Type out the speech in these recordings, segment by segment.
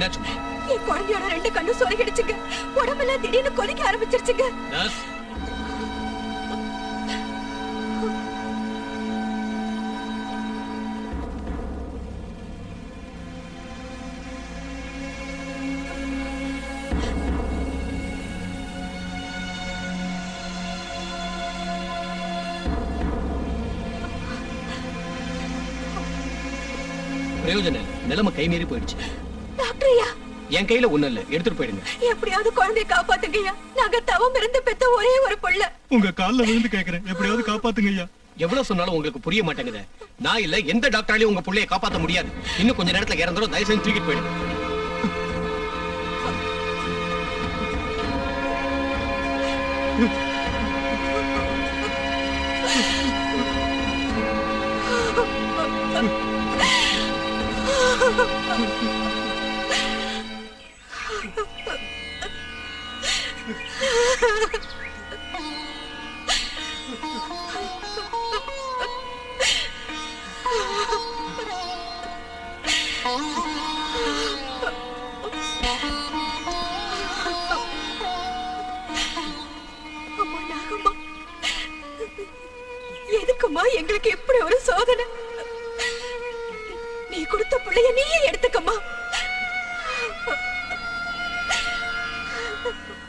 என்னாச்சு? என் குழந்தையோட 2 கண்ணும் சொருகிடுச்சுங்க. உடம்பெல்லாம் திடீர்னு கொதிக்க ஆரம்பிச்சிருச்சுங்க. பிரயோஜனம் நிலைமை கை மீறி போயிடுச்சு. டாக்டர்யா, என் கையில ஒண்ணு இல்ல, எடுத்துட்டு போயிடுங்க. எப்படியாவது குழந்தையை காப்பாத்துங்கய்யா. நாங்க தவம் இருந்து பெத்த ஒரே ஒரு புள்ள. உங்க கால்ல விழுந்து கேக்குறேன், எப்படியாவது காப்பாத்துங்கய்யா. எவ்வளவு சொன்னாலும் உங்களுக்கு புரிய மாட்டேங்குது. நான் இல்ல, எந்த டாக்டராலையும் உங்க புள்ளைய காப்பாத்த முடியாது. இன்னும் கொஞ்ச நேரத்துல இறந்துரும். தயவு செஞ்சு தூக்கிட்டு போயிடுங்க. எதுக்குமா எங்களுக்கு இப்படி ஒரு சோதனை? நீ கொடுத்த பிள்ளைய நீயே எடுத்துக்கம்மா.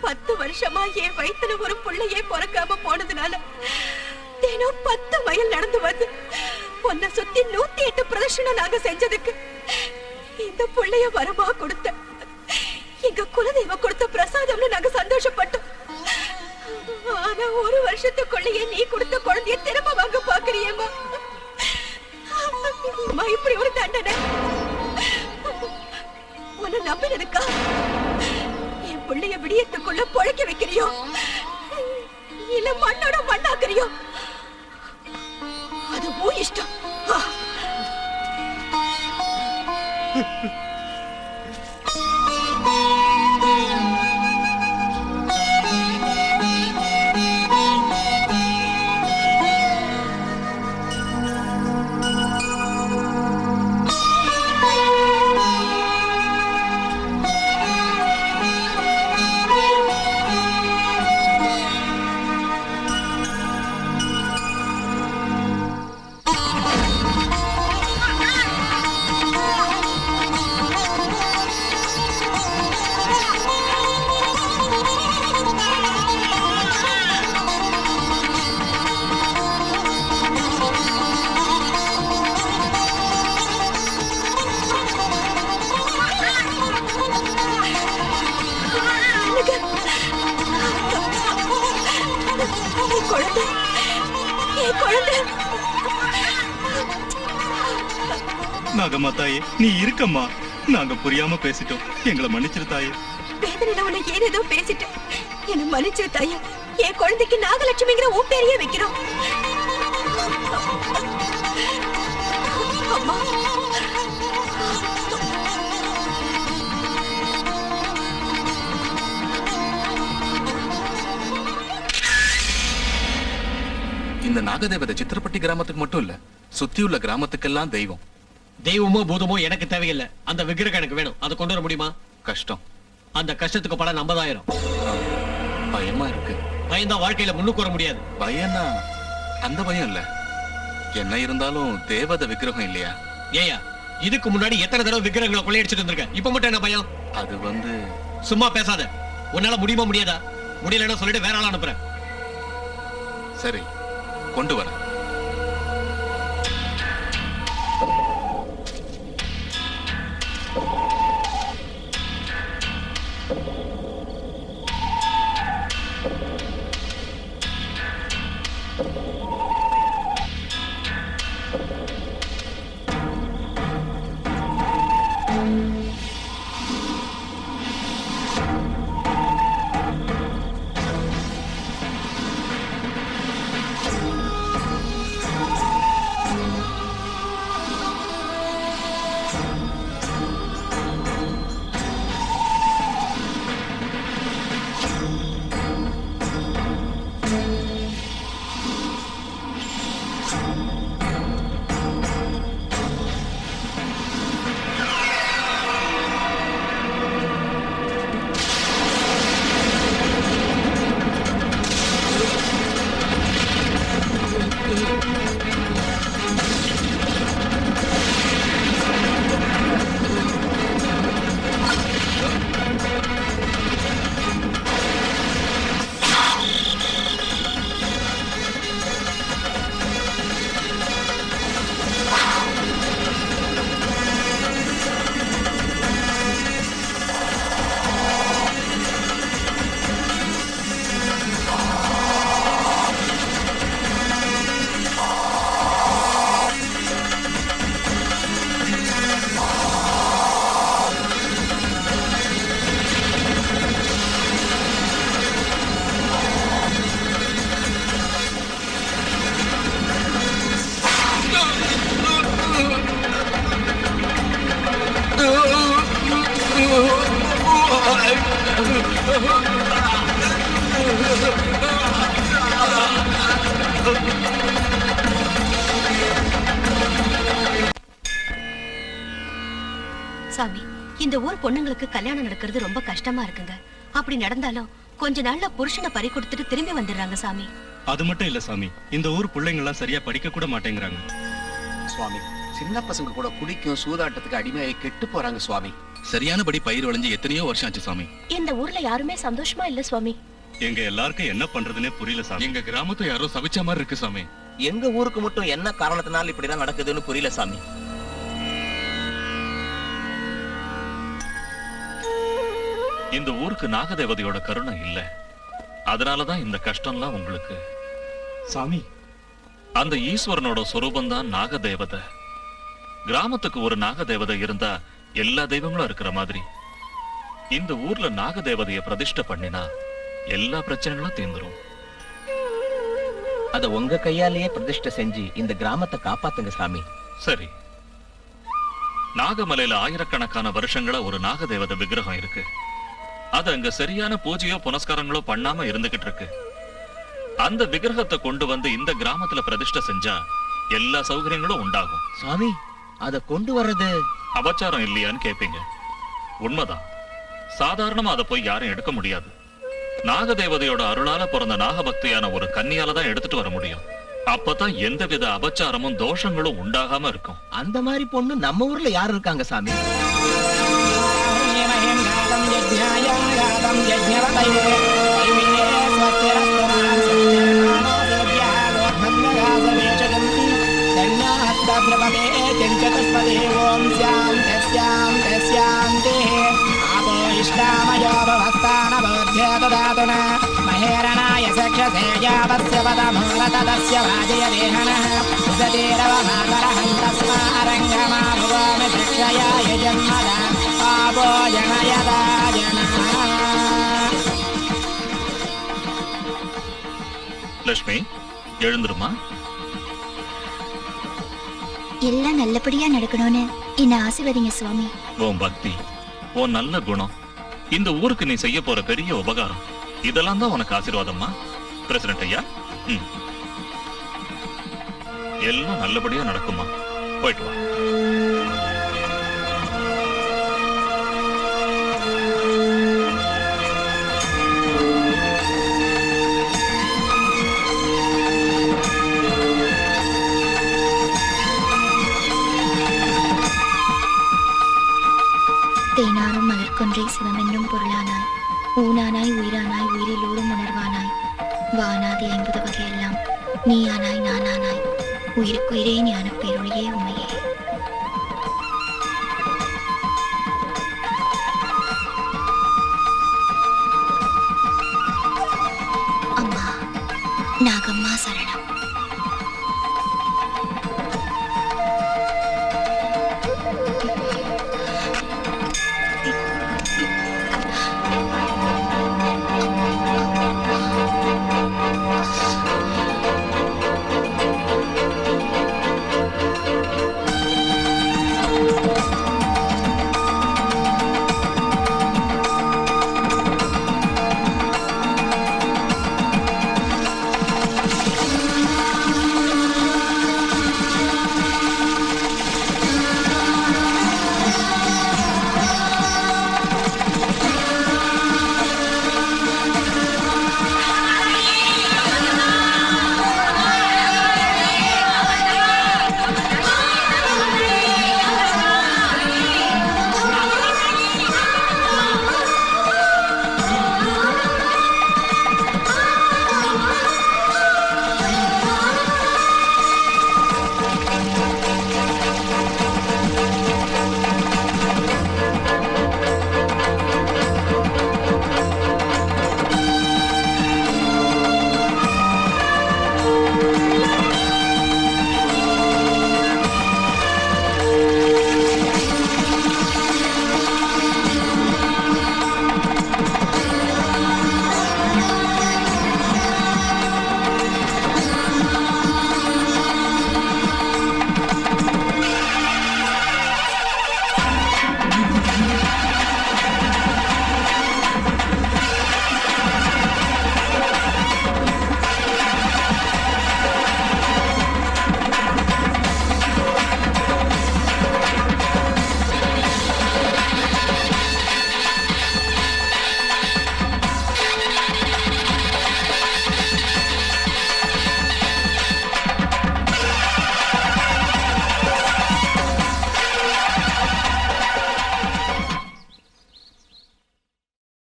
10 வருஷமா என் வயித்துல ஒரு பிள்ளையே பிறக்காம போனதுனால தினம் 10 மைல் நடந்து வந்து உன்னை சுத்தி 108 பிரதர்ஷனம் நாங்க செஞ்சதுக்கு இந்த பிள்ளைய வரமா கொடுத்த எங்க குலதெய்வ கொடுத்த பிரசாதம்னு நாங்க சந்தோஷப்பட்டோம். ஆனா ஒரு வருஷத்துக்குள்ளேயே நீ கொடுத்த குழந்தைய திரும்ப வாங்க பாக்குறியேம்மா. இப்படி ஒரு தண்டனை உன்னை நம்பினதுக்கா என் பிள்ளைய விடியத்துக்குள்ள பொழைக்க வைக்கிறியோ இல்ல மண்ணோட மண்ணாக்குறியோ? அது உன் இஷ்டம். நாகம்மா தாயே, நீ இருக்கம்மா. நாங்க புரியாம பேசிட்டோம், எங்களை மன்னிச்சிரு தாயே. வேதனையில உன்னை ஏதேதோ பேசிட்டேன், என்ன மன்னிச்சிரு தாயே. என் குழந்தைக்கு நாகலட்சுமிங்கிற உன் பேரையே வைக்கிறோம். அம்மா, இந்த நாகதேவதை சித்திரப்பட்டி கிராமத்துக்கு மட்டும் இல்ல, சுத்தியுள்ள கிராமத்துக்கெல்லாம் தெய்வம். தெய்வமோ பூதமோ எனக்கு தேவையில்லை. அந்த விக்கிரகம் எனக்கு வேணும். அதை கொண்டு வர முடியுமா? கஷ்டம். அந்த கஷ்டத்துக்கு பலன் 50,000. பயமா இருக்கு. பயந்தா வாழ்க்கையில முன்னுக்கு வர முடியாது. பயம்னா அந்த பயம் இல்ல. என்ன இருந்தாலும் தேவதை விக்கிரகம் இல்லையா? ஏயா, இதுக்கு முன்னாடி எத்தனை தடவை விக்கிரகங்களை கொள்ளையடிச்சிட்டு இருந்திருக்க? இப்ப மட்டும் என்ன பயம்? அது சும்மா பேசாத. உன்னால முடியுமா முடியாதா? முடியலன்னா சொல்லிட்டு வேற ஆள் அனுப்புறேன். சரி, கொண்டு வர. இந்த ஊர் பொண்ணுங்களுக்கு கல்யாணம் நடக்கிறது ரொம்ப கஷ்டமா இருக்குங்க. அப்படி நடந்தாலும் கொஞ்ச நாள்ல புருஷனை பறி கொடுத்துட்டு திரும்பி வந்துடுறாங்க சாமி. அது மட்டும் இல்ல சாமி, இந்த ஊர் பிள்ளைங்க எல்லாம் சரியா படிக்க கூட மாட்டேங்கிறாங்க சுவாமி. சின்ன பசங்க கூட குடிக்கும் சூதாட்டத்துக்கு அடிமையாகி கெட்டு போறாங்க சுவாமி. சரியானபடி பயிர் விளைஞ்சு எத்தனையோ வருஷம் ஆச்சு சாமி. இந்த ஊர்ல யாருமே சந்தோஷமா இல்ல சுவாமி. எங்க எல்லாருக்கும் என்ன பண்றதுன்னே புரியல சாமி. எங்க கிராமத்தை யாரோ சபிச்ச மாதிரி இருக்கு சாமி. எங்க ஊருக்கு மட்டும் என்ன காரணத்தினால இப்படிதான் நடக்குதுன்னு புரியல சாமி. இந்த ஊருக்கு நாகதேவதையோட கருணை இல்ல, அதனாலதான் இந்த கஷ்டம்லாம் உங்களுக்கு. சாமி, அந்த ஈஸ்வரனோட சொரூபம் தான் நாகதேவதை. கிராமத்துக்கு ஒரு நாகதேவதை இருந்தா எல்லா தெய்வங்களும் இருக்கிற மாதிரி இந்த ஊர்ல நாகதேவதைய பிரதிஷ்டை பண்ணினா எல்லா பிரச்சனைகளும் தீர்ந்துரும். அத உங்க கையாலேயே பிரதிஷ்டை செஞ்சு இந்த கிராமத்தை காப்பாத்துங்க சாமி. சரி, நாகமலையில ஆயிரக்கணக்கான வருஷங்களா ஒரு நாகதேவதை விக்கிரகம் இருக்கு. அது அங்க சரியான பூஜையோ புனஸ்காரங்களோ பண்ணாம இருந்துகிட்டு இருக்கு. அந்த விக்கிரகத்தை கொண்டு வந்து இந்த கிராமத்துல பிரதிஷ்டை செஞ்சா எல்லா சௌகரியங்களும் உண்டாகும். சாமி, அத கொண்டு வர்றது அபச்சாரம் இல்லையான்னு கேட்பீங்க. உண்மைதான். சாதாரணமா அதை போய் யாரும் எடுக்க முடியாது. நாகதேவதையோட அருளால பிறந்த நாகபக்தியான ஒரு கன்னியால தான் எடுத்துட்டு வர முடியும். அப்பதான் எந்தவித அபச்சாரமும் தோஷங்களும் உண்டாகாம இருக்கும். அந்த மாதிரி பொண்ணு நம்ம ஊர்ல யாரு இருக்காங்க சாமி? महेरणाय सक्षसे यावस्य पदमूलतदस्य वाजय देहनः सतीरवमातरहं तस्मारङ्गमा भुवामि शिक्षयाय जन्मदा पापो जनयदा जनः. லட்சுமி, எழுந்துருமா. எல்லாம் நல்லபடியா நடக்கணும்னு என்ன ஆசீர்வதிங்க சுவாமி. உன் பக்தி, உன் நல்ல குணம் இந்த ஊருக்கு நீ செய்ய போற பெரிய உபகாரம், இதெல்லாம் தான் உனக்கு ஆசீர்வாதம்மா. பிரசிடண்ட் ஐயா, எல்லாம் நல்லபடியா நடக்குமா. போயிட்டு வா. தேனாரும் மலர்கொன்றை சிவமென்னும் பொருளானாய் ஊனானாய் உயிரானாய் உயிரிலூடும் உணர்வானாய் வானாதி 50 வகையெல்லாம் நீயானாய் நானானாய் உயிருக்குயிரே ஞான பேரொழியே உமையே. அம்மா நாகம்மா சரணம்.